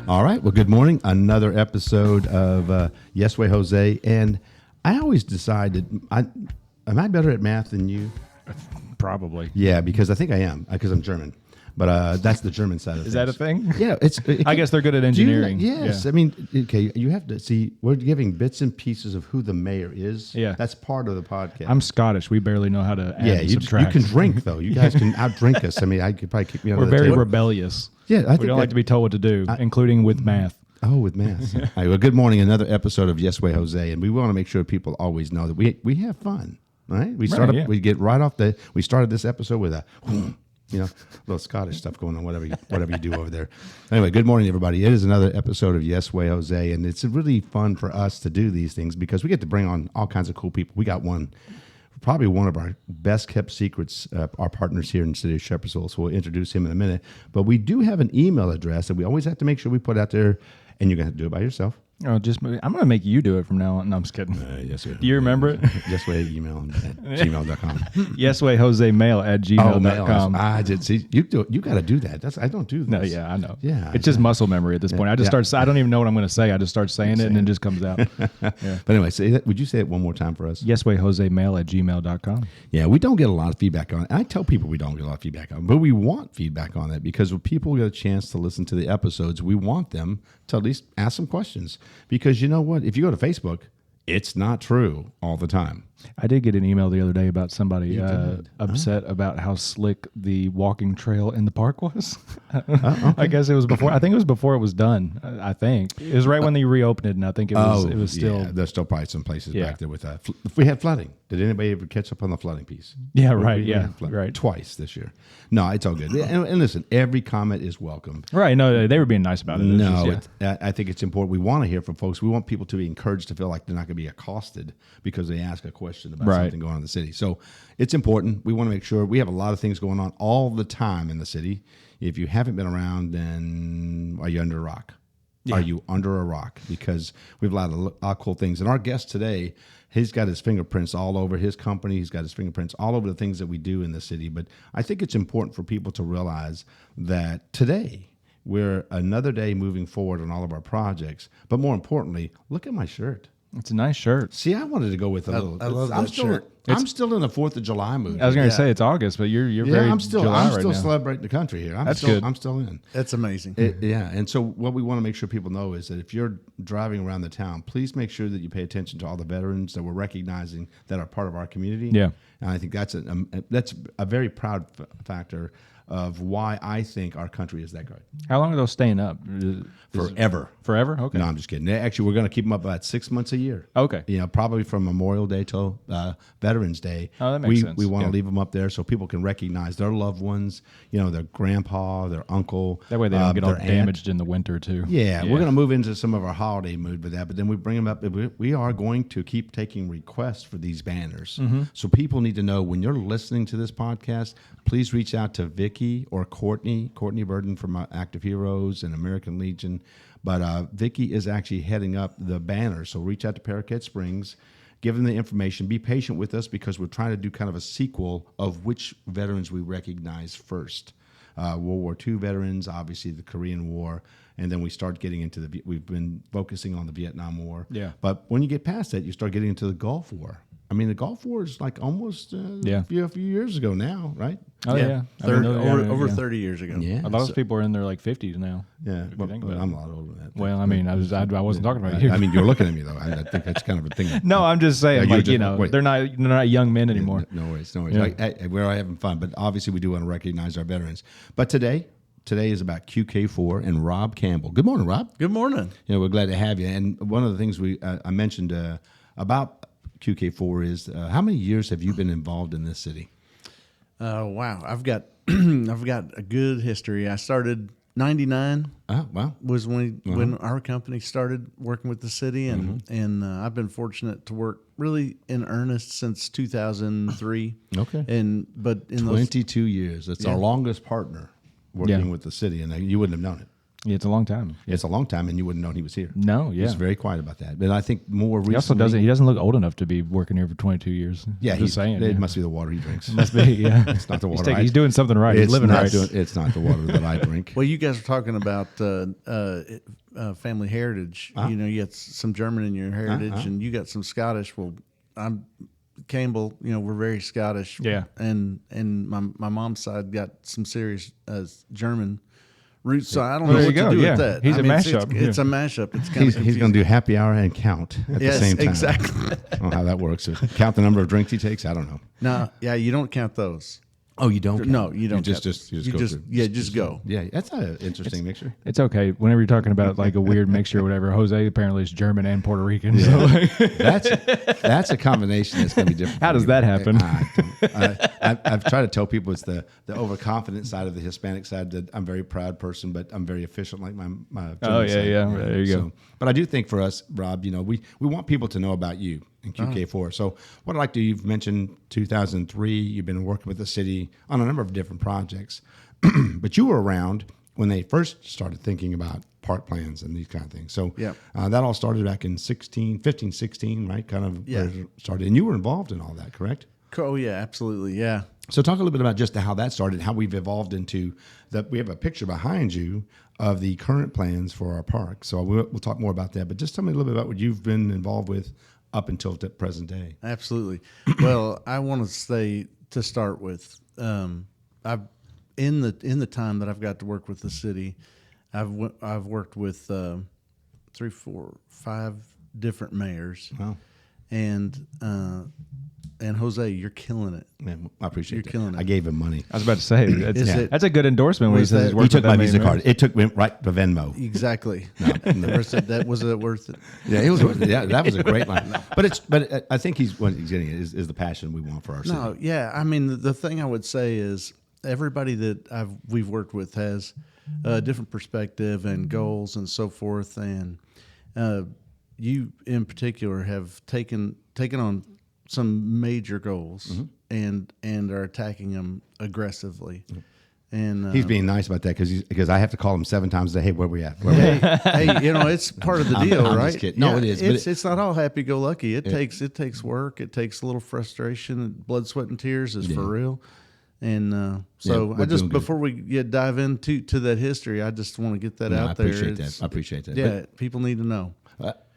All right. Well, good morning. Another episode of Yes Way Jose. And I always decided, am I better at math than you? Probably. Yeah, because I think I am, because I'm German. But that's the German side of things. Is that a thing? Yeah. I guess they're good at engineering. Yes. Yeah. I mean, okay, you have to see, we're giving bits and pieces of who the mayor is. Yeah. That's part of the podcast. I'm Scottish. We barely know how to add and you subtract. can drink, though. You guys can outdrink us. I mean, I could probably kick me out We're of the very table. rebellious. Yeah, I we think don't like to be told what to do, including with math. Oh, with math. All right, well, good morning. Another episode of Yes Way Jose, and we want to make sure people always know that we have fun. Right? We started this episode with a little Scottish stuff going on, whatever you do over there. Anyway, good morning, everybody. It is another episode of Yes Way Jose, and it's really fun for us to do these things because we get to bring on all kinds of cool people. We got probably one of our best kept secrets, our partners here in the city of Shepherdsville, so we'll introduce him in a minute. But we do have an email address that we always have to make sure we put out there, and you're going to have to do it by yourself. Oh, I'm going to make you do it from now on. No, I'm just kidding. Yes, sir. Do you remember it? YesWayEmail at gmail.com. YesWayJoseMail@gmail.com. I did see you do. You got to do that. I don't do this. No, yeah, I know. Yeah, it's just muscle memory at this point. I just I don't even know what I'm going to say. I just start saying it, and it just comes out. Yeah. But anyway, would you say it one more time for us? YesWayJoseMail@gmail.com. Yeah, we don't get a lot of feedback on it. I tell people we don't get a lot of feedback on it, but we want feedback on it because when people get a chance to listen to the episodes, we want them to at least ask some questions. Because you know what? If you go to Facebook, it's not true all the time. I did get an email the other day about somebody upset about how slick the walking trail in the park was. Okay. I guess it was before. I think it was before it was done. I think it was right when they reopened it, and I think it was still. Yeah, there's still probably some places back there with that. If we had flooding, did anybody ever catch up on the flooding piece? Yeah, right. Yeah, right. Twice this year. No, it's all good. And listen, every comment is welcome. Right. No, they were being nice about it. I think it's important. We want to hear from folks. We want people to be encouraged to feel like they're not going to be accosted because they ask a question about something going on in the city. So it's important. We want to make sure we have a lot of things going on all the time in the city. If you haven't been around, then are you under a rock? Yeah. Are you under a rock? Because we have a lot of cool things. And our guest today, he's got his fingerprints all over his company. He's got his fingerprints all over the things that we do in the city. But I think it's important for people to realize that today we're another day moving forward on all of our projects. But more importantly, look at my shirt. It's a nice shirt. See, I wanted to go with a little. I love that shirt. I'm still in the 4th of July mood. I was going to say it's August, but you're very I'm still July right now. celebrating the country here. That's good. I'm still in. That's amazing. And so what we want to make sure people know is that if you're driving around the town, please make sure that you pay attention to all the veterans that we're recognizing that are part of our community. Yeah, and I think that's a very proud factor of why I think our country is that great. How long are those staying up? Forever. Forever? Okay. No, I'm just kidding. Actually, we're going to keep them up about 6 months a year. Okay. Probably from Memorial Day till Veterans Day. Oh, that makes sense. We want to leave them up there so people can recognize their loved ones, their grandpa, their uncle. That way they don't get all damaged in the winter, too. Yeah, we're going to move into some of our holiday mood with that, but then we bring them up. We are going to keep taking requests for these banners. Mm-hmm. So people need to know when you're listening to this podcast, please reach out to Vicky or Courtney Burden from Active Heroes and American Legion. But Vicky is actually heading up the banner. So reach out to Paraquet Springs, give them the information. Be patient with us because we're trying to do kind of a sequel of which veterans we recognize first. World War II veterans, obviously the Korean War, and then we start getting into we've been focusing on the Vietnam War. Yeah. But when you get past that, you start getting into the Gulf War. I mean, the Gulf War is like almost a few years ago now, right? Oh, yeah. Over 30 years ago. Yeah. A lot of people are in their 50s now. Yeah. Well, I'm a lot older than that. Well, I mean, I wasn't talking about you. I mean, you're looking at me, though. I think that's kind of a thing. No, I'm just saying, they're not young men anymore. No worries. Yeah. We're having fun, but obviously we do want to recognize our veterans. But today is about QK4 and Rob Campbell. Good morning, Rob. Good morning. We're glad to have you. And one of the things I mentioned about QK4 is how many years have you been involved in this city? Wow, I've got a good history. I started 99. Oh, wow. Was when our company started working with the city, and I've been fortunate to work really in earnest since 2003. Okay. But in 22 years. That's our longest partner working with the city, and you wouldn't have known it. Yeah, it's a long time. It's a long time, and you wouldn't know he was here. No, yeah. He's very quiet about that. But I think more recently... He also doesn't look old enough to be working here for 22 years. Yeah, just saying. It must be the water he drinks. It must be, yeah. It's not the water. He's doing something right. He's living right. It's not the water that I drink. Well, you guys are talking about family heritage. You know, you got some German in your heritage, and you got some Scottish. Well, I'm Campbell. You know, we're very Scottish. Yeah. And my mom's side got some serious German roots. So I don't Well, know there what you to go. do Yeah. with that. He's a mean, mashup. It's a mashup. It's kind of He's going to do happy hour and count at the same time. Exactly. I don't know how that works. Count the number of drinks he takes. I don't know. No, yeah, you don't count those. Oh, you don't? No, you don't. You just go. Yeah, that's an interesting mixture. It's okay. Whenever you're talking about like a weird mixture or whatever, Jose apparently is German and Puerto Rican. So That's a combination that's going to be different. How does that happen? I've tried to tell people it's the overconfident side of the Hispanic side that I'm a very proud person, but I'm very efficient like my Oh, German yeah. side. There you go. But I do think for us, Rob, you know, we want people to know about you in QK4. So what I'd like to, you've mentioned 2003, you've been working with the city on a number of different projects, but you were around when they first started thinking about park plans and these kind of things. So that all started back in 15, 16, right? Kind of where it started. And you were involved in all that, correct? Oh, yeah, absolutely. Yeah. So talk a little bit about just how that started, how we've evolved into that. We have a picture behind you of the current plans for our park. So we'll talk more about that. But just tell me a little bit about what you've been involved with up until the present day. Absolutely. Well, I want to say to start with, I've in the time that I've got to work with the city, I've worked with 3, 4, 5 different mayors. Wow. And Jose, you're killing it. Man, I appreciate it. You're killing it. I gave him money. I was about to say, that's a good endorsement when he says he's He working took with my that Visa man. card. It went right to Venmo. Exactly. That was worth it. Yeah, it was. Yeah, that was a great line. But I think what he's getting is the passion we want for our city. No, yeah. I mean, the thing I would say is everybody that we've worked with has a different perspective and goals and so forth. And you in particular have taken on some major goals and are attacking them aggressively. And he's being nice about that because I have to call him 7 times a day. Hey, where we at? Hey, you know, it's part of the deal, I'm right? just kidding. No, it is. It's not all happy go lucky. It takes work. It takes a little frustration. Blood, sweat, and tears is for real. And so I just before we dive into that history, I just want to get that out there. I appreciate that. Yeah, people need to know.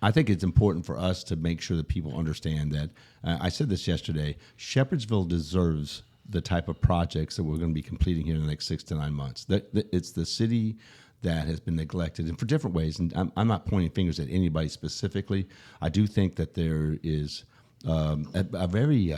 I think it's important for us to make sure that people understand that. I said this yesterday. Shepherdsville deserves the type of projects that we're going to be completing here in the next 6 to 9 months. It's the city that has been neglected, and for different ways. And I'm not pointing fingers at anybody specifically. I do think that there is a very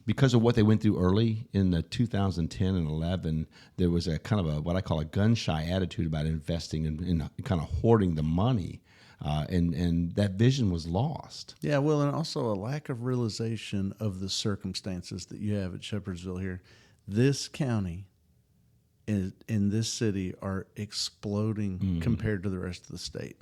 because of what they went through early in the 2010 and 11, there was a kind of what I call a gun-shy attitude about investing and kind of hoarding the money. And that vision was lost. Yeah, well, and also a lack of realization of the circumstances that you have at Shepherdsville here. This county in this city are exploding compared to the rest of the state.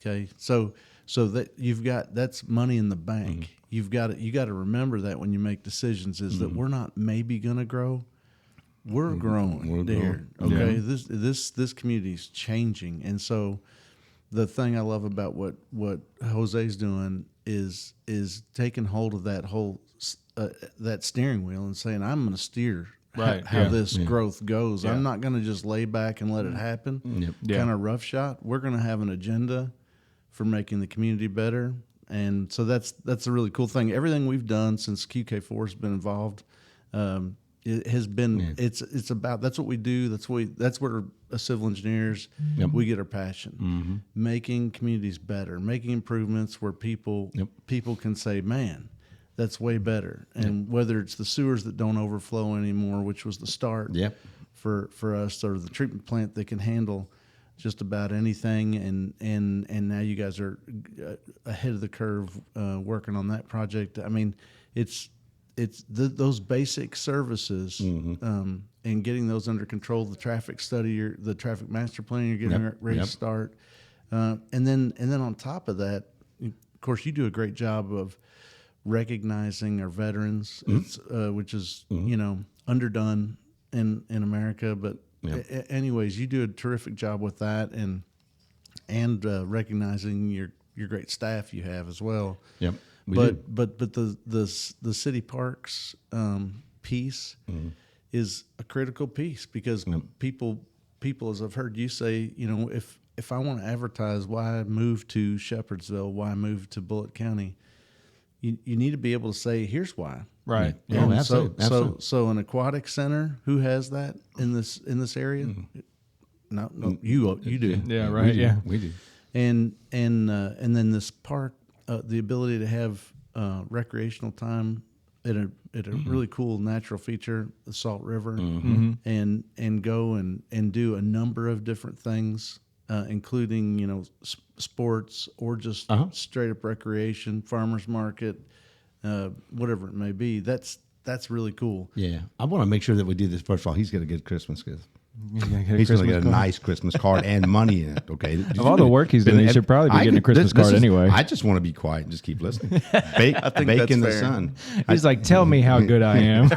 Okay, so that that's money in the bank. You got to remember that when you make decisions is that we're not maybe going to grow. We're growing, dear. Okay, this community is changing, and so. The thing I love about what Jose's doing is taking hold of that whole that steering wheel and saying, I'm going to steer how this growth goes. I'm not going to just lay back and let it happen. Kind of roughshod. We're going to have an agenda for making the community better, and so that's a really cool thing. Everything we've done since QK4 has been involved. It has been. It's about. That's what we do. That's where as civil engineers we get our passion. Making communities better, making improvements where people can say, "Man, that's way better." And whether it's the sewers that don't overflow anymore, which was the start for us, or the treatment plant that can handle just about anything, and now you guys are ahead of the curve working on that project. I mean, it's those basic services and getting those under control. The traffic study, the traffic master plan, you're getting ready to start, and then on top of that, of course, you do a great job of recognizing our veterans, which is underdone in America, but Anyways, you do a terrific job with that, and recognizing your great staff you have as well. Yep. But the city parks piece is a critical piece because people, as I've heard you say, if I want to advertise why move to Shepherdsville, why move to Bullitt County, you need to be able to say, here's why. Right. Yeah. Absolutely. So an aquatic center, who has that in this area? No, you do. Yeah. Right. We do. And then this park, the ability to have recreational time at a really cool natural feature, the Salt River, and go and do a number of different things, including sports or just straight up recreation, farmers market, whatever it may be. That's really cool. Yeah, I want to make sure that we do this. First of all, he's got a good Christmas gift. He's going to get a nice Christmas card and money in it. Okay. Of all the work he's doing, he should probably be getting a Christmas card anyway. I just want to be quiet and just keep listening. Bake in the sun. He's like, tell me how good I am.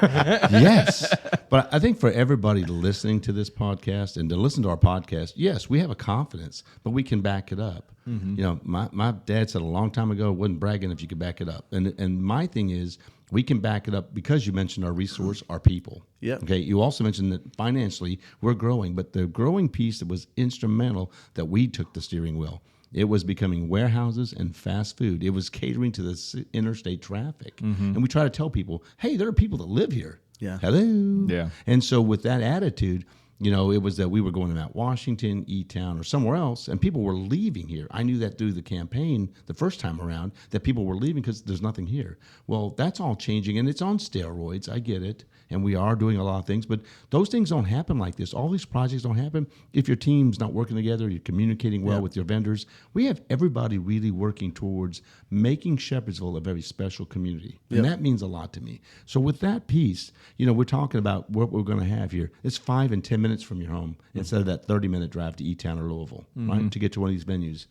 Yes. But I think for everybody listening to this podcast and to listen to our podcast, yes, we have a confidence, but we can back it up. My dad said a long time ago, it wasn't bragging if you could back it up. And my thing is, we can back it up because you mentioned our resource, our people. Yeah. Okay. You also mentioned that financially we're growing, but the growing piece that was instrumental that we took the steering wheel. It was becoming warehouses and fast food. It was catering to the interstate traffic. And we try to tell people, hey, there are people that live here. Yeah. Hello. Yeah. And so with that attitude, it was that we were going to Mount Washington, E-Town, or somewhere else, and people were leaving here. I knew that through the campaign the first time around, that people were leaving because there's nothing here. Well, that's all changing, and it's on steroids. I get it, and we are doing a lot of things, but those things don't happen like this. All these projects don't happen if your team's not working together, you're communicating well with your vendors. We have everybody really working towards making Shepherdsville a very special community, and that means a lot to me. So with that piece, we're talking about what we're going to have here. It's 5 and 10 minutes from your home instead of that 30-minute drive to E-Town or Louisville, right, to get to one of these venues.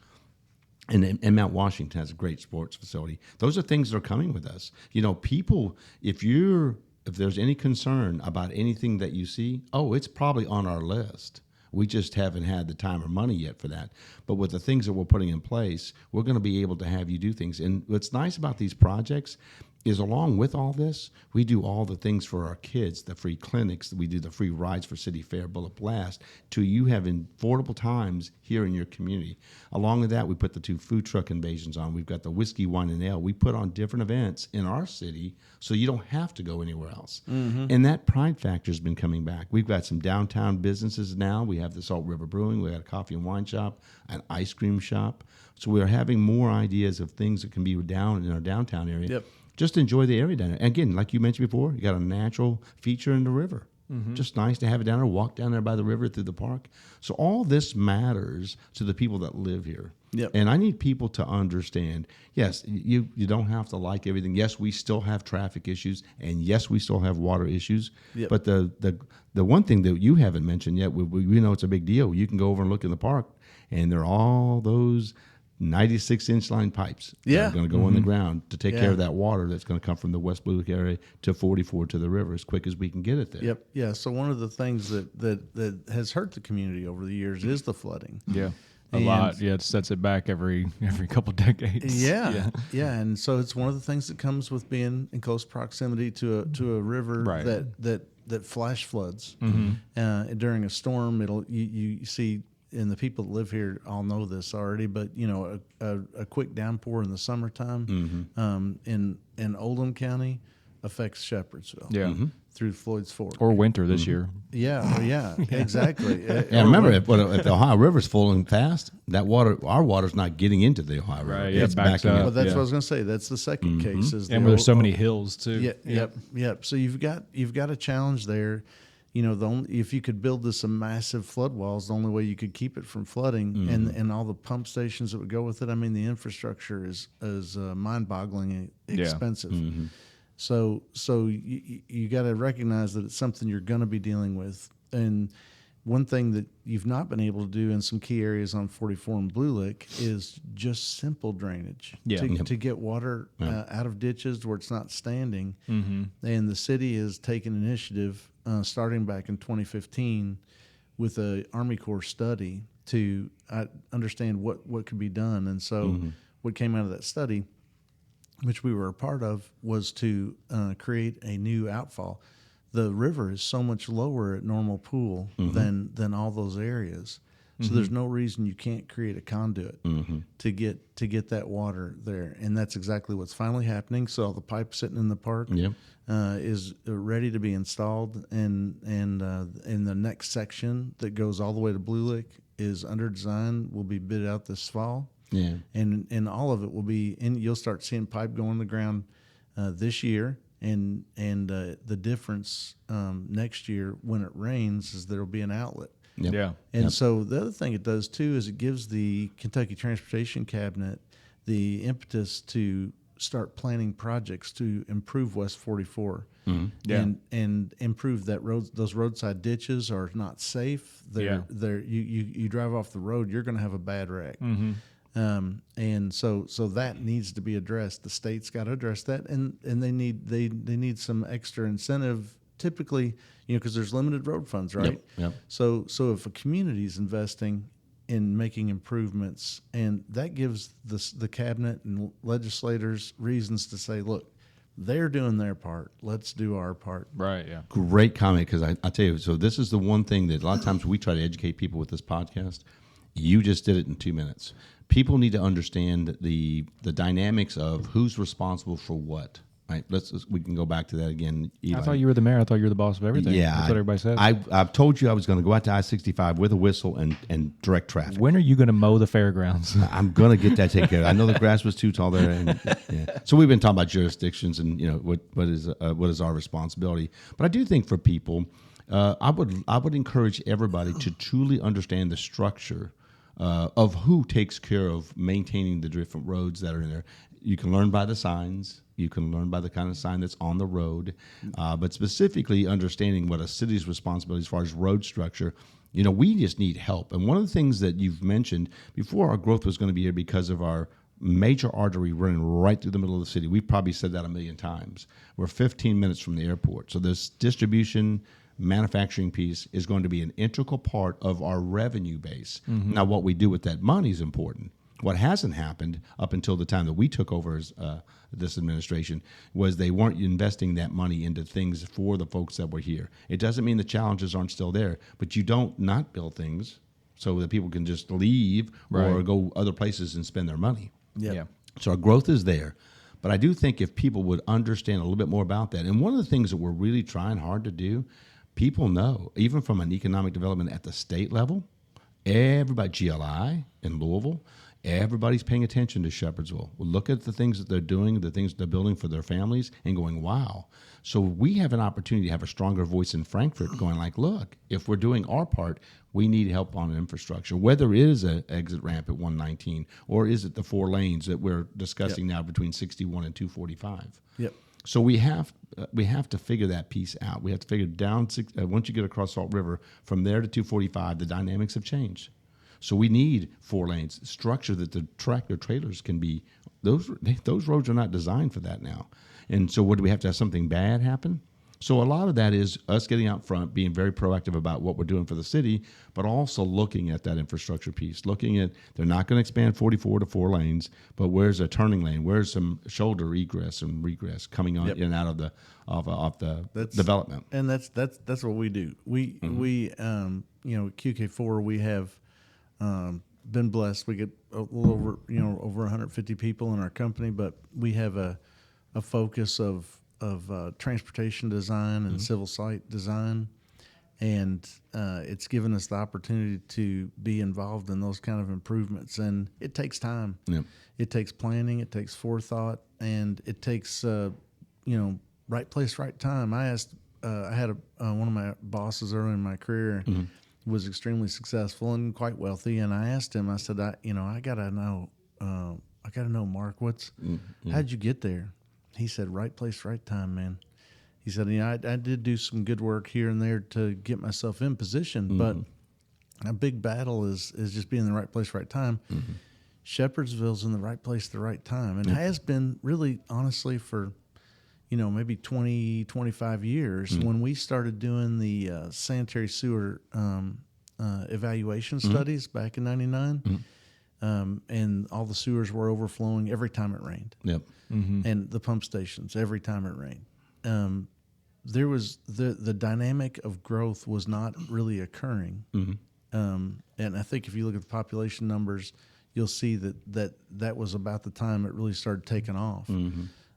And Mount Washington has a great sports facility. Those are things that are coming with us. People, if there's any concern about anything that you see, it's probably on our list. We just haven't had the time or money yet for that. But with the things that we're putting in place, we're going to be able to have you do things. And what's nice about these projects is along with all this, we do all the things for our kids, the free clinics, we do the free rides for City Fair, Bullitt Blast, to you have affordable times here in your community. Along with that, we put the 2 food truck invasions on. We've got the whiskey, wine, and ale. We put on different events in our city so you don't have to go anywhere else. And that pride factor has been coming back. We've got some downtown businesses now. We have the Salt River Brewing. We got a coffee and wine shop, an ice cream shop. So we're having more ideas of things that can be down in our downtown area. Yep. Just enjoy the area down there. Again, like you mentioned before, you got a natural feature in the river. Just nice to have it down there, walk down there by the river through the park. So all this matters to the people that live here. Yep. And I need people to understand, yes, you don't have to like everything. Yes, we still have traffic issues, and yes, we still have water issues. Yep. But the one thing that you haven't mentioned yet, we know it's a big deal. You can go over and look in the park, and there are all those 96-inch line pipes that are going to go in the ground to take care of that water that's going to come from the West Blue area to 44 to the river as quick as we can get it there. Yep. Yeah. So one of the things that has hurt the community over the years is the flooding. Yeah. A lot. Yeah. It sets it back every couple decades. Yeah. And so it's one of the things that comes with being in close proximity to a river that flash floods during a storm. You see. And the people that live here all know this already, but a quick downpour in the summertime in Oldham County affects Shepherdsville through Floyd's Fork. Or winter this year. Yeah, exactly. And remember, if the Ohio River's flowing fast, that our water's not getting into the Ohio River. Right, it's backing up. Well, that's what I was going to say. That's the second case. And there's so many hills too. Yep. So you've got a challenge there. If you could build this a massive flood walls, the only way you could keep it from flooding, and all the pump stations that would go with it. I mean, the infrastructure is mind-boggling expensive. So you got to recognize that it's something you're going to be dealing with. And one thing that you've not been able to do in some key areas on 44 and Blue Lick is just simple drainage to get water out of ditches where it's not standing. And the city has taken initiative starting back in 2015 with a Army Corps study to understand what could be done. And so what came out of that study, which we were a part of, was to create a new outfall. The river is so much lower at Normal Pool than all those areas. So there's no reason you can't create a conduit to get that water there, and that's exactly what's finally happening. So all the pipe sitting in the park is ready to be installed, and in the next section that goes all the way to Blue Lick is under design. Will be bid out this fall. Yeah, and all of it will be, and you'll start seeing pipe go in the ground this year, and the difference next year when it rains is there will be an outlet. Yep. Yeah. And so the other thing it does too is it gives the Kentucky Transportation Cabinet the impetus to start planning projects to improve West 44 and improve that road. Those roadside ditches are not safe. You drive off the road, you're going to have a bad wreck. And so that needs to be addressed. The state's got to address that, and they need some extra incentive. Typically, because there's limited road funds, right? Yep. So if a community is investing in making improvements, and that gives the cabinet and legislators reasons to say, look, they're doing their part, let's do our part. Right, yeah. Great comment, because I tell you, so this is the one thing that a lot of times we try to educate people with this podcast. You just did it in 2 minutes. People need to understand the dynamics of who's responsible for what. Right, we can go back to that again. Eli. I thought you were the mayor. I thought you were the boss of everything. Yeah, that's what everybody says. I've told you I was going to go out to I-65 with a whistle and direct traffic. When are you going to mow the fairgrounds? I'm going to get that taken care of. I know the grass was too tall there, and so we've been talking about jurisdictions and what is our responsibility. But I do think for people, I would encourage everybody to truly understand the structure of who takes care of maintaining the different roads that are in there. You can learn by the signs. You can learn by the kind of sign that's on the road. But specifically understanding what a city's responsibility as far as road structure, we just need help. And one of the things that you've mentioned before, our growth was going to be here because of our major artery running right through the middle of the city. We've probably said that 1 million times. We're 15 minutes from the airport. So this distribution manufacturing piece is going to be an integral part of our revenue base. Now, what we do with that money is important. What hasn't happened up until the time that we took over as this administration was they weren't investing that money into things for the folks that were here. It doesn't mean the challenges aren't still there, but you don't not build things so that people can just leave or go other places and spend their money. Yeah. So our growth is there. But I do think if people would understand a little bit more about that, and one of the things that we're really trying hard to do, people know, even from an economic development at the state level, everybody, GLI in Louisville, everybody's paying attention to Shepherdsville. We'll look at the things that they're doing, the things they're building for their families, and going, wow. So we have an opportunity to have a stronger voice in Frankfort going like, look, if we're doing our part, we need help on infrastructure, whether it is an exit ramp at 119 or is it the 4 lanes that we're discussing now between 61 and 245. Yep. So we have to figure that piece out. We have to figure down, once you get across Salt River, from there to 245, the dynamics have changed. So we need 4 lanes, structure that the tractor trailers can be. Those roads are not designed for that now. And so what do we have to have something bad happen? So a lot of that is us getting out front, being very proactive about what we're doing for the city, but also looking at that infrastructure piece, looking at, they're not going to expand 44 to 4 lanes, but where's a turning lane? Where's some shoulder egress and regress coming on in and out of the development? And that's what we do. We at QK4 we have been blessed. We get a little over 150 people in our company, but we have a focus of transportation design and civil site design, and it's given us the opportunity to be involved in those kind of improvements. And it takes time. Yep. It takes planning. It takes forethought, and it takes right place, right time. I asked. I had one of my bosses early in my career. Was extremely successful and quite wealthy, and I asked him. I said, I gotta know, Mark, how'd you get there? He said, right place, right time, man. He said, I did do some good work here and there to get myself in position, but a big battle is just being in the right place, right time. Shepherdsville's in the right place, the right time, and has been really, honestly, for maybe 20, 25 years. When we started doing the sanitary sewer evaluation studies back in '99, and all the sewers were overflowing every time it rained. Yep. And the pump stations every time it rained. There was the dynamic of growth was not really occurring. And I think if you look at the population numbers, you'll see that was about the time it really started taking off.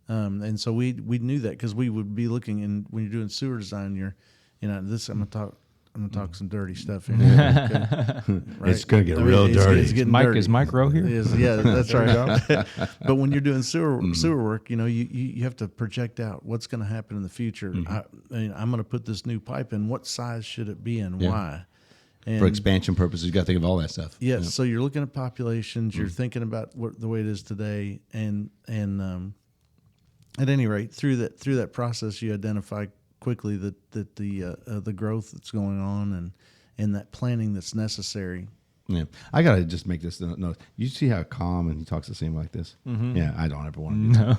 And so we knew that because we would be looking, and when you're doing sewer design, this I'm gonna talk some dirty stuff here. Right? It's gonna get real dirty. It's getting Mike dirty. Is Mike Rowe here? Yeah, that's right. But when you're doing sewer work, you have to project out what's going to happen in the future. I'm going to put this new pipe in. What size should it be and why? And for expansion purposes, you got to think of all that stuff. Yes. So you're looking at populations. You're thinking about the way it is today, and at any rate, through that process, you identify quickly that the growth that's going on and that planning that's necessary. Yeah, I gotta just make this note. You see how calm and he talks the same like this? Yeah, I don't ever want to do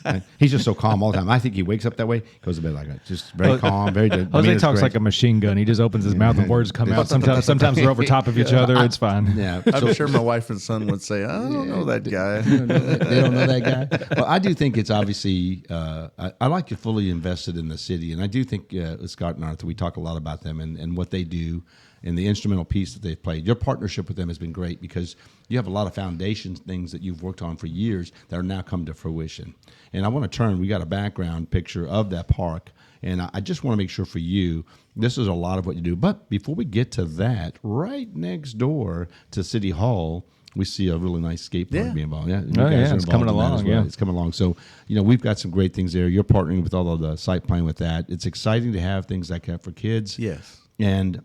that. He's just so calm all the time. I think he wakes up that way, goes to bed like that, just very calm, very. Jose talks like a machine gun. He just opens his mouth and words come out. Sometimes they're over top of each other. It's fine. Yeah, I'm sure my wife and son would say, "I don't know that guy." They don't know that guy. Well, I do think it's obviously. I like you fully invested in the city, and I do think Scott and Arthur. We talk a lot about them and what they do, and the instrumental piece that they've played. Your partnership with them has been great because you have a lot of foundation things that you've worked on for years that are now come to fruition. And I want to we got a background picture of that park, and I just want to make sure for you, this is a lot of what you do. But before we get to that, right next door to City Hall, we see a really nice skate park being involved. Yeah, it's coming along. Yeah, it's coming along. So, we've got some great things there. You're partnering with all of the site plan with that. It's exciting to have things like that for kids. Yes. And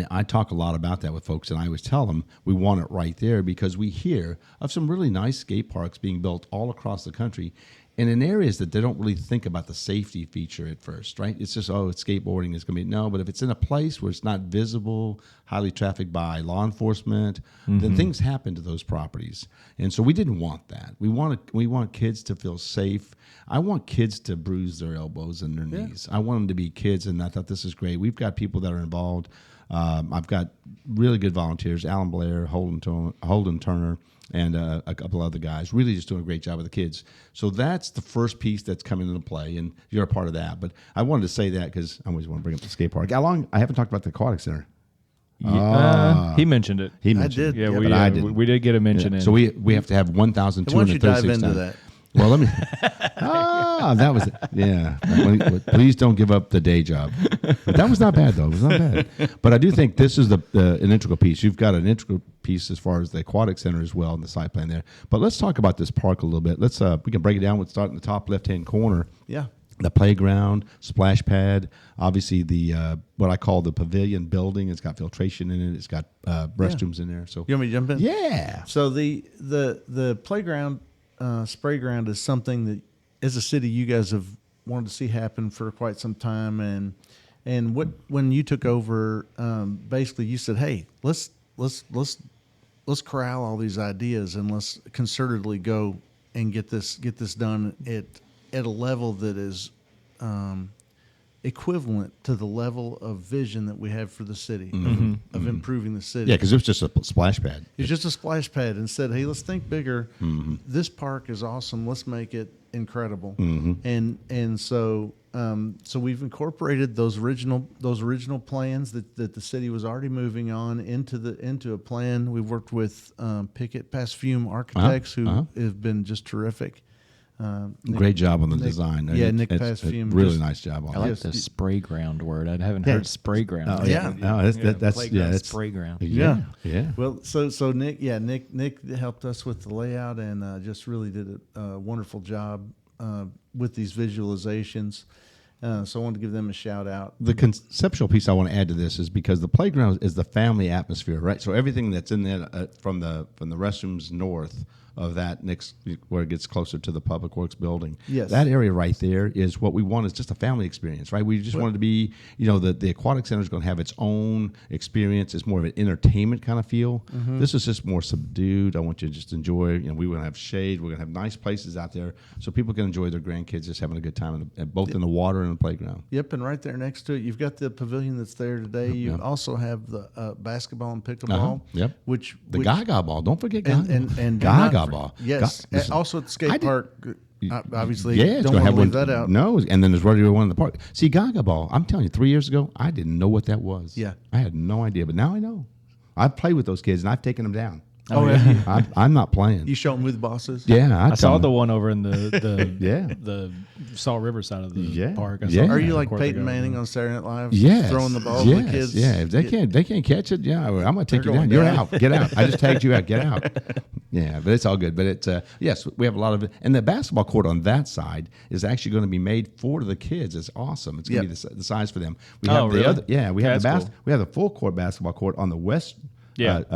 I talk a lot about that with folks, and I always tell them we want it right there because we hear of some really nice skate parks being built all across the country and in areas that they don't really think about the safety feature at first, right? It's just, it's skateboarding is going to be, no, but if it's in a place where it's not visible, highly trafficked by law enforcement, then things happen to those properties. And so we didn't want that. We want kids to feel safe. I want kids to bruise their elbows and their knees. I want them to be kids, and I thought this is great. We've got people that are involved. I've got really good volunteers, Alan Blair, Holden Turner, and a couple other guys, really just doing a great job with the kids. So that's the first piece that's coming into play, and you're a part of that. But I wanted to say that because I always want to bring up the skate park. How long? I haven't talked about the aquatic center. He mentioned it. I did. Yeah, but we did get a mention in. So we have to have 1,236 Why don't you dive into times. that? Well, let me. That was it. Yeah. Please don't give up the day job. But that was not bad, though. It was not bad. But I do think this is an integral piece. You've got an integral piece as far as the aquatic center as well in the site plan there. But let's talk about this park a little bit. We can break it down. We'll start in the top left-hand corner. Yeah. The playground, splash pad, obviously the what I call the pavilion building. It's got filtration in it. It's got restrooms in there. So You want me to jump in? yeah. So the playground, spray ground is something that, as a city, you guys have wanted to see happen for quite some time. And when you took over, basically you said, "Hey, let's corral all these ideas and let's concertedly go and get this done at a level that is equivalent to the level of vision that we have for the city of improving the city." Yeah, because it was just a splash pad. It's just a splash pad, and said, "Hey, let's think bigger. This park is awesome. Let's make it incredible." And so we've incorporated those original plans that the city was already moving on into a plan. We've worked with Pickett Pass Fume Architects who have been just terrific. Great job on the design. Yeah, Nick Pasfume. Really nice job on I it. like the spray ground word. I haven't heard spray ground. Oh, yeah. No, that's spray ground. Yeah. Well, so Nick helped us with the layout and just really did a wonderful job with these visualizations. So I wanted to give them a shout out. The conceptual piece I want to add to this is because the playground is the family atmosphere, right? So everything that's in there from the restrooms north of that next where it gets closer to the Public Works building. Yes. That area right there is what we want. Is just a family experience, right? We just want it to be, the aquatic center is going to have its own experience. It's more of an entertainment kind of feel. Mm-hmm. This is just more subdued. I want you to just enjoy. We're going to have shade. We're going to have nice places out there so people can enjoy their grandkids just having a good time, both in the water and the playground. Yep, and right there next to it, you've got the pavilion that's there today. You also have the basketball and pickleball. Yep. Which Gaga ball. Don't forget Gaga. And Gaga ball. Yes. Also at the skate park. Obviously, yeah, it's don't going to have leave that out. No, and then there's rodeo one in the park. See, Gaga ball. I'm telling you, 3 years ago, I didn't know what that was. Yeah, I had no idea, but now I know. I've played with those kids and I've taken them down. Oh yeah, I'm not playing. You show them with bosses. Yeah, I saw the one over in the the Salt River side of the park. Are you like Peyton Manning on Saturday Night Live? Yes. Throwing the ball to the kids. Yeah, if they can't catch it. Yeah, I'm gonna take you down. You're out. Get out. I just tagged you out. Get out. Yeah, but it's all good. But it's yes, we have a lot of it. And the basketball court on that side is actually going to be made for the kids. It's awesome. It's going to be the size for them. We have really? We have we have the full court basketball court on the west.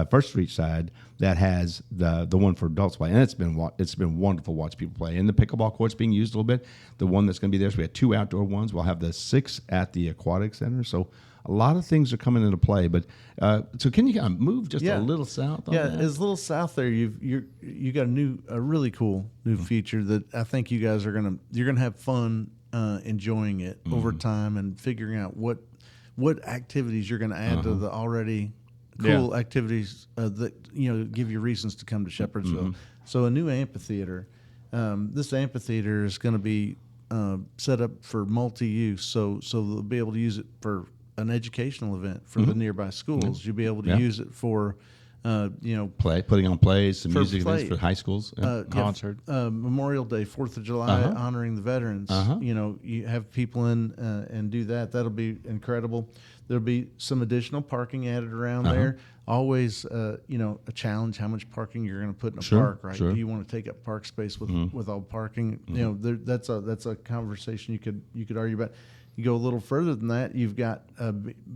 First Street side that has the one for adults play, and it's been wonderful to watch people play. And the pickleball court's being used a little bit. The one that's going to be there, so we have 2 outdoor ones. We'll have the 6 at the aquatic center. So a lot of things are coming into play. But so can you kind of move just a little south? It's a little south there. You got a really cool new feature that I think you guys are gonna have fun enjoying it over time and figuring out what activities you're going to add to the already cool activities that give you reasons to come to Shepherdsville. Mm-hmm. So a new amphitheater. This amphitheater is going to be set up for multi-use. So they'll be able to use it for an educational event for the nearby schools. Mm-hmm. You'll be able to use it for putting on plays, some music events for high schools, concert, Memorial Day, 4th of July, honoring the veterans. You have people in and do that. That'll be incredible. There'll be some additional parking added around there. Always, a challenge how much parking you're going to put in a park, right? Sure. Do you want to take up park space with all parking? That's a conversation you could argue about. You go a little further than that. You've got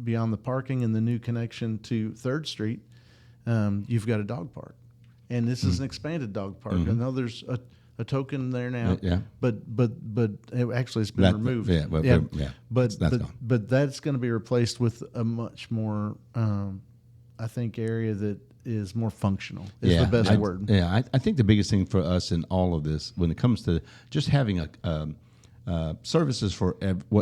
beyond the parking and the new connection to 3rd Street. You've got a dog park, and this is an expanded dog park. I know there's a token there now, but it's been removed. But that's going to be replaced with a much more, I think, area that is more functional. Is the best word. Yeah, I think the biggest thing for us in all of this, when it comes to just having services for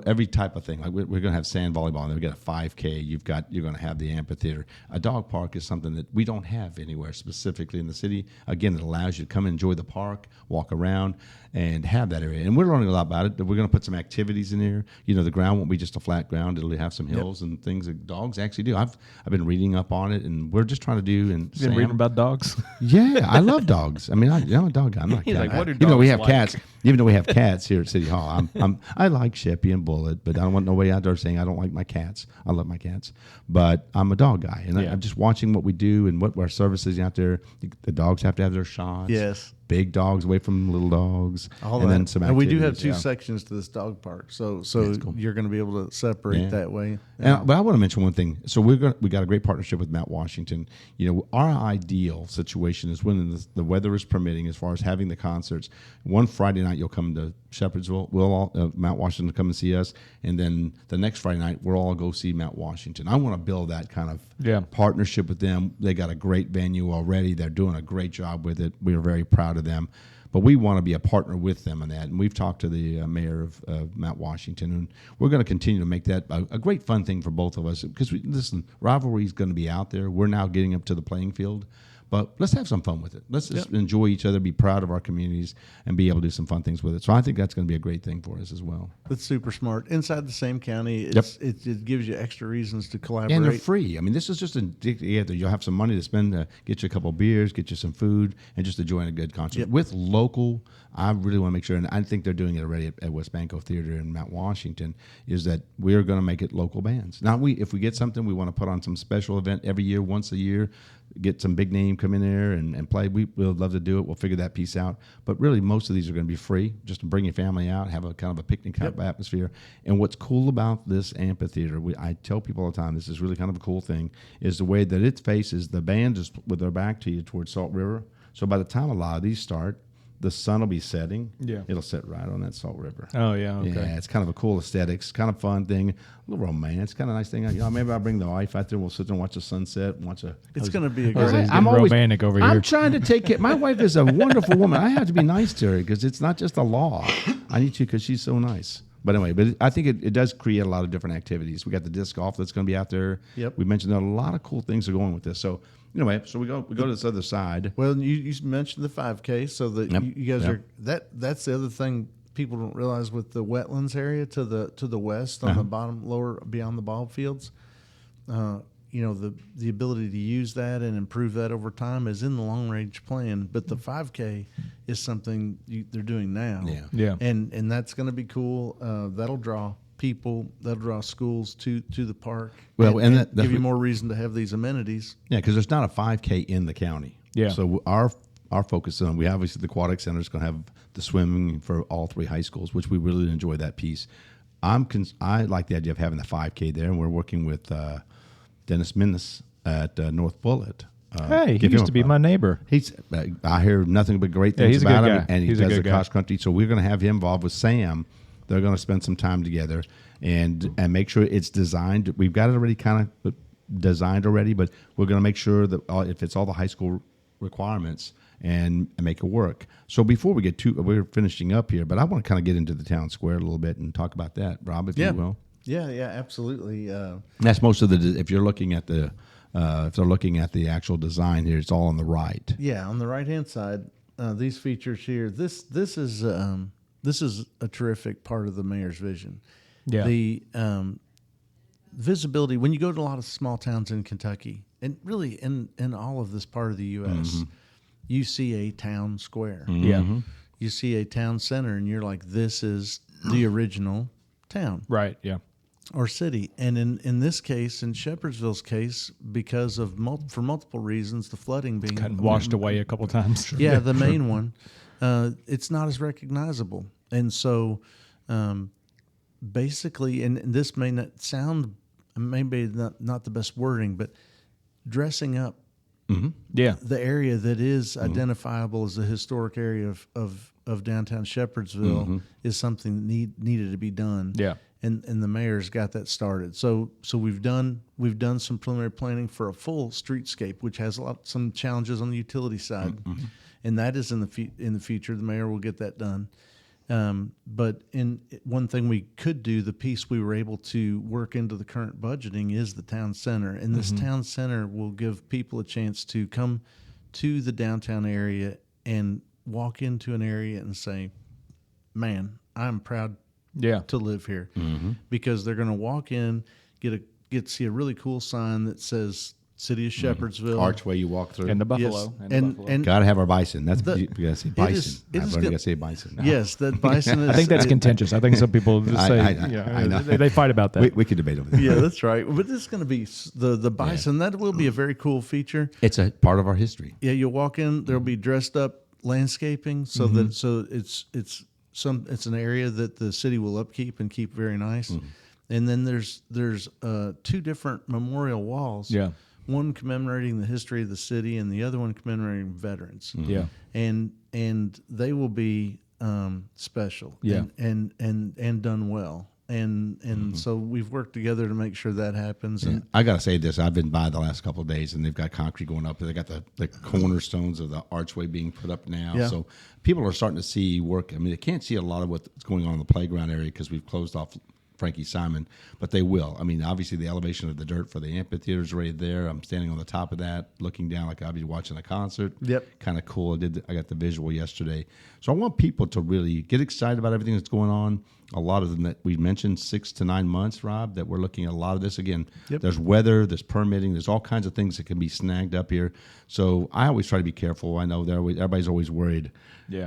every type of thing. Like we're going to have sand volleyball, and then we got a 5K. You're going to have the amphitheater. A dog park is something that we don't have anywhere specifically in the city. Again, it allows you to come and enjoy the park, walk around, and have that area. And we're learning a lot about it. We're going to put some activities in there. The ground won't be just a flat ground. It'll have some hills and things that dogs actually do. I've been reading up on it, and we're just trying to do. And you've been reading about dogs? Yeah, I love dogs. I mean, I'm a dog guy. I'm not a cat like, guy. what do Even though we have dogs cats. Even though we have cats here at City Hall, I like Sheppy and Bullet, but I don't want nobody out there saying I don't like my cats. I love my cats, but I'm a dog guy, and I'm just watching what we do and what our services out there. The dogs have to have their shots. Yes. Big dogs away from little dogs. All and that. Then some activities. And we do have 2 sections to this dog park, so cool. You're going to be able to separate that way. But I want to mention one thing. So we got a great partnership with Mount Washington. Our ideal situation is when the weather is permitting, as far as having the concerts. One Friday night you'll come to Shepherdsville. We'll all Mount Washington to come and see us, and then the next Friday night we'll all go see Mount Washington. I want to build that kind of partnership with them. They got a great venue already. They're doing a great job with it. We are very proud of them. But we want to be a partner with them in that. And we've talked to the mayor of Mount Washington, and we're going to continue to make that a great fun thing for both of us. Because, listen, rivalry is going to be out there. We're now getting up to the playing field. But let's have some fun with it. Let's just enjoy each other, be proud of our communities, and be able to do some fun things with it. So I think that's going to be a great thing for us as well. That's super smart. Inside the same county, it gives you extra reasons to collaborate. And they're free. I mean, this is just together. You'll have some money to spend, get you a couple of beers, get you some food, and just enjoying a good concert. With local, I really want to make sure, and I think they're doing it already at West Banco Theater in Mount Washington, is that we're going to make it local bands. Now, if we get something, we want to put on some special event every year, once a year, get some big name come in there and play. We'll love to do it. We'll figure that piece out. But really, most of these are going to be free, just to bring your family out, have a kind of a picnic type of atmosphere. And what's cool about this amphitheater, I tell people all the time, this is really kind of a cool thing, is the way that it faces the band is with their back to you towards Salt River. So by the time a lot of these start, the sun will be setting. Yeah. It'll set right on that Salt River. Oh, yeah. Okay. Yeah, it's kind of a cool aesthetics, kind of fun thing, a little romance, kind of nice thing. Maybe I'll bring the wife out there. We'll sit there and watch the sunset. It's going to be a Jose's good. getting romantic over here. I'm trying to take it. My wife is a wonderful woman. I have to be nice to her because it's not just a law. I need to because she's so nice. But anyway, I think it does create a lot of different activities. We got the disc golf that's going to be out there. Yep. We mentioned that a lot of cool things are going with this. So anyway, we go to this other side. Well, you mentioned the 5K, so that Yep. you guys Yep. are that's the other thing people don't realize with the wetlands area to the west on the bottom lower beyond the ball fields. The ability to use that and improve that over time is in the long range plan, but the 5K is something they're doing now. Yeah. And that's going to be cool. That'll draw people, that'll draw schools to the park. Well, and that give you more reason to have these amenities. Yeah, because there's not a 5K in the county. Yeah. So our focus on, we obviously the aquatic center is going to have the swimming for all 3 high schools, which we really enjoy that piece. I like the idea of having the 5K there, and we're working with Dennis Minnis at North Bullitt. Hey, he used to be my neighbor. He's I hear nothing but great things he's a about good him, guy. and he He's a does good the guy. cross country. So we're going to have him involved with Sam. They're going to spend some time together and make sure it's designed. We've got it already kind of designed already, but we're going to make sure that if it's all the high school requirements and make it work. So before we get we're finishing up here, but I want to kind of get into the town square a little bit and talk about that, Rob, if you will. Yeah, absolutely. That's most of if you're looking at if they're looking at the actual design here, it's all on the right. Yeah, on the right hand side, these features here. This is a terrific part of the mayor's vision. Yeah. The visibility when you go to a lot of small towns in Kentucky, and really in all of this part of the U.S., you see a town square. Yeah. You see a town center, and you're like, this is the original town. Right. Yeah. Or city. And in this case, in Shepherdsville's case, because of for multiple reasons, the flooding being Gotten washed away a couple times. yeah, the main one, it's not as recognizable. And so basically, and this may not sound, maybe not the best wording, but dressing up Yeah. the area that is identifiable as a historic area of downtown Shepherdsville is something that needed to be done. Yeah. And the mayor's got that started. So we've done some preliminary planning for a full streetscape, which has some challenges on the utility side, and that is in the future. The mayor will get that done. But one thing we could do, the piece we were able to work into the current budgeting is the town center, and this town center will give people a chance to come to the downtown area and walk into an area and say, "Man, I'm proud." Yeah. To live here, because they're going to walk in, get to see a really cool sign that says "City of Shepherdsville." Archway you walk through. And the buffalo. Yes. And the buffalo. and Gotta have our bison. That's The- you gotta say it bison. is I've learned you good- gotta say bison. yes, that bison is. I think that's contentious. I think some people just say, I know. they fight about that. We could debate over that. Yeah, that's right. But it's going to be the bison. That will be a very cool feature. It's a part of our history. Yeah, you'll walk in. There'll be dressed up landscaping, so it's an area that the city will upkeep and keep very nice. And then there's 2 different memorial walls. Yeah. One commemorating the history of the city, and the other one commemorating veterans. Yeah. And they will be special. Yeah. And done well. And so we've worked together to make sure that happens. Yeah. And I gotta say this. I've been by the last couple of days, and they've got concrete going up. They got the cornerstones of the archway being put up now. Yeah. So people are starting to see work. I mean, they can't see a lot of what's going on in the playground area because we've closed off Frankie Simon, but they will. I mean, obviously the elevation of the dirt for the amphitheater is right there. I'm standing on the top of that, looking down like I'll be watching a concert. Yep. Kind of cool. I got the visual yesterday. So I want people to really get excited about everything that's going on. A lot of them that we mentioned 6 to 9 months, Rob, that we're looking at a lot of this. Again, There's weather, there's permitting, there's all kinds of things that can be snagged up here. So I always try to be careful. I know everybody's always worried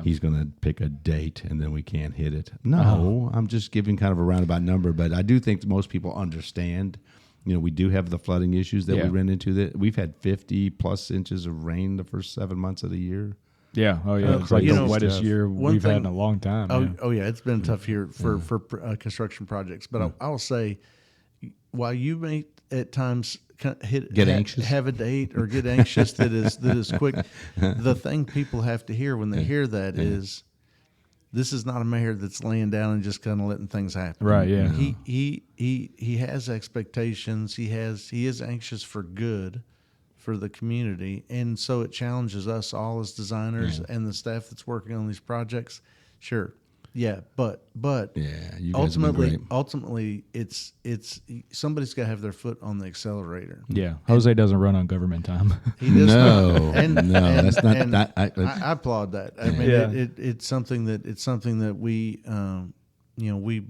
he's going to pick a date and then we can't hit it. No, I'm just giving kind of a roundabout number, but I do think most people understand. You know, we do have the flooding issues that we ran into. That we've had 50 plus inches of rain the first 7 months of the year. Yeah. Oh, yeah. It's like the wettest year we've had in a long time. Oh yeah, it's been a tough year for construction projects. But I will say, while you may at times anxious, have a date, or get anxious that is quick. The thing people have to hear when they hear that is, this is not a mayor that's laying down and just kind of letting things happen. Right. Yeah. He has expectations. He is anxious for good for the community, and so it challenges us all as designers and the staff that's working on these projects. Sure. Yeah, but you guys ultimately, it's somebody's got to have their foot on the accelerator. Yeah, Jose doesn't run on government time. He does no, that's not that. I applaud that. I mean, it's something that we we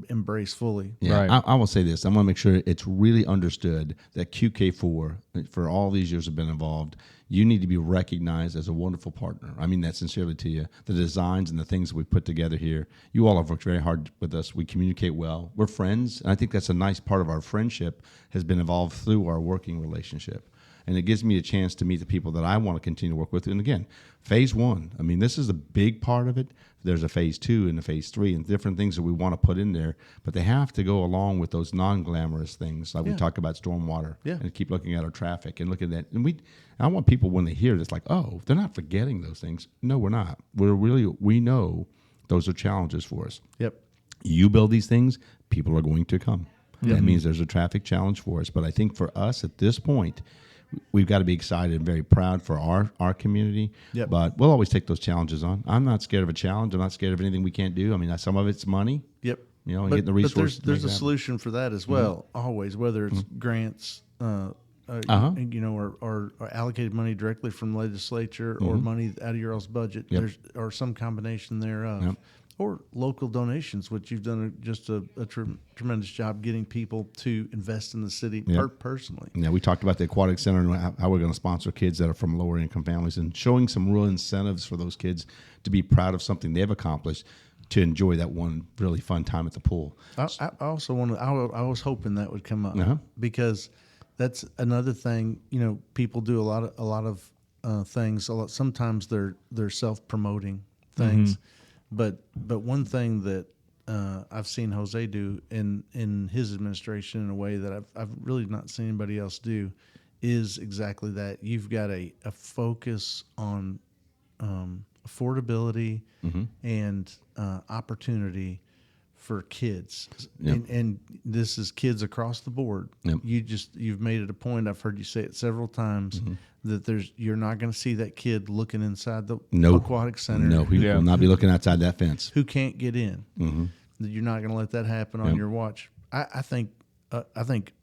embrace fully. Yeah, right. I will say this. I want to make sure it's really understood that QK4, for all these years have been involved, you need to be recognized as a wonderful partner. I mean that sincerely to you. The designs and the things we put together here, you all have worked very hard with us. We communicate well. We're friends, and I think that's a nice part of our friendship has been evolved through our working relationship. And it gives me a chance to meet the people that I want to continue to work with. And again, phase 1, I mean, this is a big part of it. There's a phase 2 and a phase 3 and different things that we want to put in there, but they have to go along with those non-glamorous things. Like we talk about stormwater and keep looking at our traffic and looking at that. And I want people when they hear this, like, oh, they're not forgetting those things. No, we're not. We know those are challenges for us. Yep. You build these things, people are going to come. That means there's a traffic challenge for us. But I think for us at this point, we've got to be excited and very proud for our community. Yep. But we'll always take those challenges on. I'm not scared of a challenge. I'm not scared of anything we can't do. I mean, some of it's money. Yep. You know, and getting the resources. But there's a solution for that as well. Always, whether it's grants, or allocated money directly from legislature or money out of your all's budget, or some combination thereof. Yep. Or local donations, which you've done just a tremendous job getting people to invest in the city personally. Yeah, we talked about the aquatic center and how we're going to sponsor kids that are from lower income families and showing some real incentives for those kids to be proud of something they've accomplished, to enjoy that one really fun time at the pool. I also wanted. I was hoping that would come up because that's another thing. You know, people do a lot of things. Sometimes they're self-promoting things. But one thing that I've seen Jose do in his administration in a way that I've really not seen anybody else do is exactly that. You've got a focus on affordability and opportunity for kids, and this is kids across the board. You've made it a point. I've heard you say it several times that you're not going to see that kid looking inside the aquatic center. No, he will not be looking outside that fence. Who can't get in? That you're not going to let that happen on your watch. I think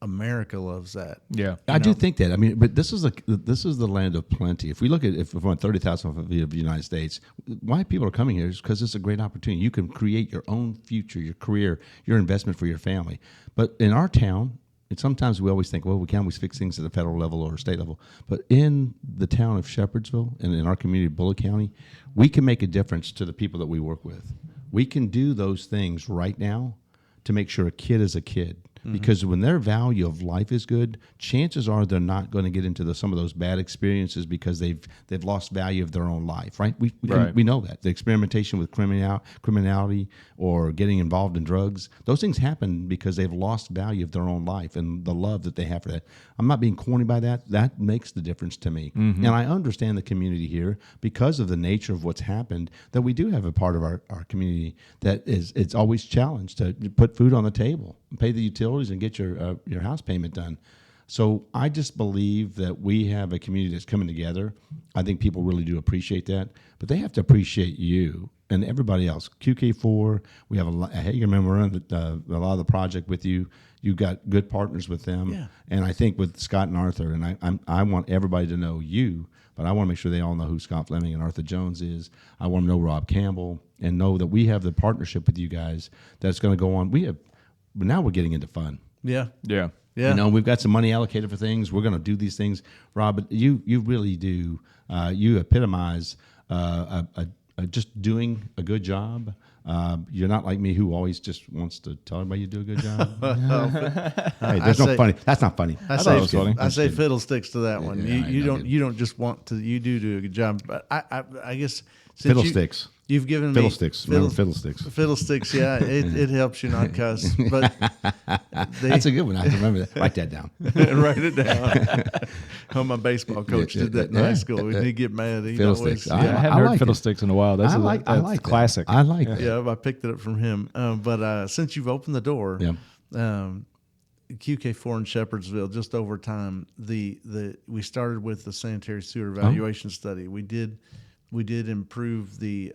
America loves that. Yeah, I do think that. I mean, but this is the land of plenty. If we look at if we're on 30,000 feet of the United States, why people are coming here is because it's a great opportunity. You can create your own future, your career, your investment for your family. But in our town, and sometimes we always think, well, we can always fix things at the federal level or state level. But in the town of Shepherdsville and in our community of Bullitt County, we can make a difference to the people that we work with. We can do those things right now to make sure a kid is a kid. Because when their value of life is good, chances are they're not going to get into some of those bad experiences because they've lost value of their own life, right? We know that. The experimentation with criminality or getting involved in drugs, those things happen because they've lost value of their own life and the love that they have for that. I'm not being corny by that. That makes the difference to me. And I understand the community here because of the nature of what's happened, that we do have a part of our community that it's always challenged to put food on the table, pay the utilities, and get your house payment done. So I just believe that we have a community that's coming together. I think people really do appreciate that, but they have to appreciate you and everybody else. QK4, we have a lot. Hey, you remember a lot of the project with you. You got good partners with them, and I think with Scott and Arthur. And I want everybody to know you, but I want to make sure they all know who Scott Fleming and Arthur Jones is. I want them to know Rob Campbell and know that we have the partnership with you guys that's going to go on. But now we're getting into fun. Yeah. You know, we've got some money allocated for things. We're going to do these things. Rob, but you really do. You epitomize just doing a good job. You're not like me, who always just wants to tell everybody you do a good job. Hey, funny. That's not funny. I say fiddlesticks to that one. You don't just want to. You do a good job, but I guess fiddlesticks. You've given Fiddlesticks. me Remember Fiddlesticks? Fiddlesticks, yeah. It helps you not cuss. But that's a good one. I have to remember that. Write that down. Write it down. Oh, my baseball coach did that in high school. He'd get mad. Fiddlesticks. I hadn't heard like Fiddlesticks in a while. That's I like classic. I like that. Yeah, I picked it up from him. But since you've opened the door, QK4 in Shepherdsville, just over time, we started with the sanitary sewer evaluation study. We did improve the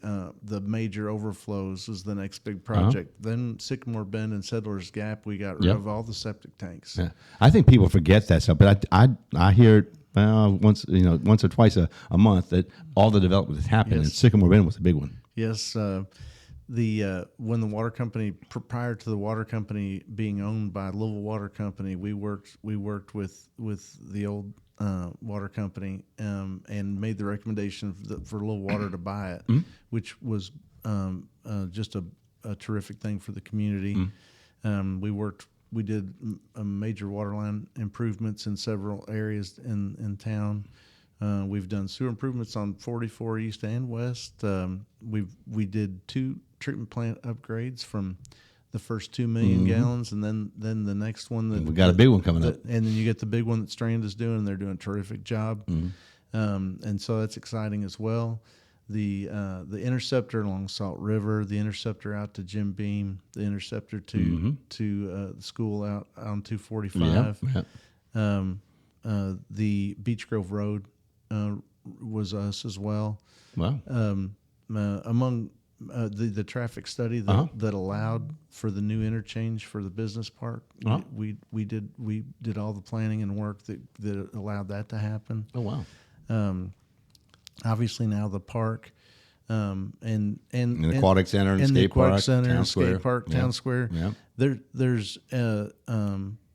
major overflows is the next big project. Then Sycamore Bend and Settlers Gap, we got rid of all the septic tanks. Yeah. I think people forget that stuff, but I hear it once or twice a month that all the development has happened, and Sycamore Bend was a big one. Yes. When the water company, prior to the water company being owned by Louisville Water Company, we worked with the old water company and made the recommendation for Louisville Water to buy it, which was just a terrific thing for the community. We did major water line improvements in several areas in town. We've done sewer improvements on 44 East and West. We did 2 treatment plant upgrades from the first 2 million gallons, and then the next one we got a big one coming up, and then you get the big one that Strand is doing. They're doing a terrific job, and so that's exciting as well. The interceptor along Salt River, the interceptor out to Jim Beam, the interceptor to the school out on 245. The Beech Grove Road was us as well. Wow. Among the traffic study that allowed for the new interchange for the business park, we did all the planning and work that allowed that to happen. Oh wow. Obviously now the park and the aquatic center and the skate aquatic park, center, town skate square. park, town square.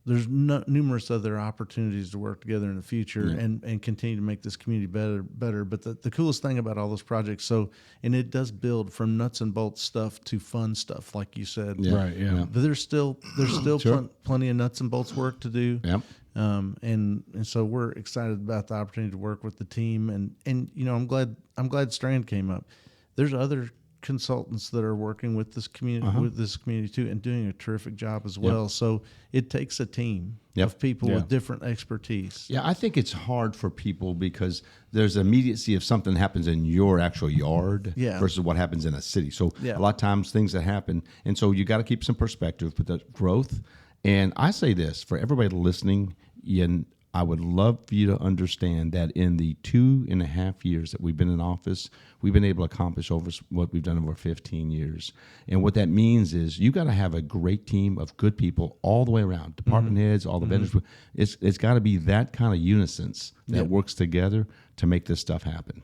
There's numerous other opportunities to work together in the future and continue to make this community better. But the coolest thing about all those projects, and it does build from nuts and bolts stuff to fun stuff, like you said. Yeah. Right. Yeah. But there's still plenty of nuts and bolts work to do. Yep. And so we're excited about the opportunity to work with the team, and I'm glad Strand came up. There's other consultants that are working with this community too, and doing a terrific job as well. So it takes a team of people with different expertise. Yeah, I think it's hard for people because there's immediacy if something happens in your actual yard versus what happens in a city. So a lot of times things that happen, and so you got to keep some perspective, but the growth. And I say this for everybody listening, Ian, I would love for you to understand that in the 2.5 years that we've been in office, we've been able to accomplish over what we've done over 15 years. And what that means is you got to have a great team of good people all the way around, department heads, all the vendors. It's got to be that kind of unison that works together to make this stuff happen.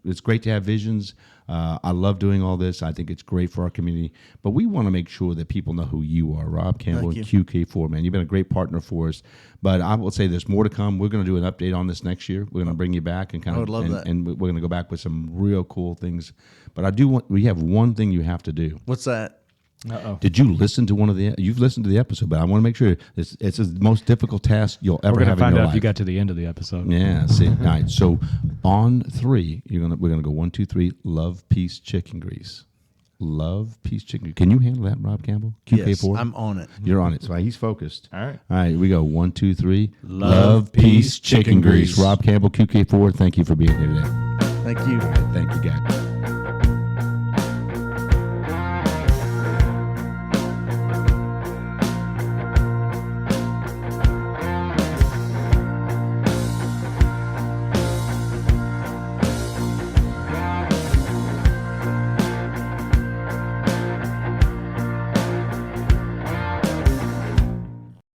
It's great to have visions. I love doing all this. I think it's great for our community. But we want to make sure that people know who you are, Rob Campbell and QK4, man. You've been a great partner for us. But I will say there's more to come. We're going to do an update on this next year. We're going to bring you back and and we're going to go back with some real cool things. But we have one thing you have to do. What's that? Did you listen to you've listened to the episode, but I want to make sure it's the most difficult task you'll ever have in your life. We're going to find out if you got to the end of the episode. Yeah, see. All right, so on 3, we're going to go 1, 2, 3, love, peace, chicken grease. Love, peace, chicken. Can you handle that, Rob Campbell? QK4? Yes, I'm on it. You're on it. So he's focused. All right. All right, we go 1, 2, 3. Love, peace, chicken grease. Rob Campbell, QK4, thank you for being here today. Thank you. All right, thank you, guys.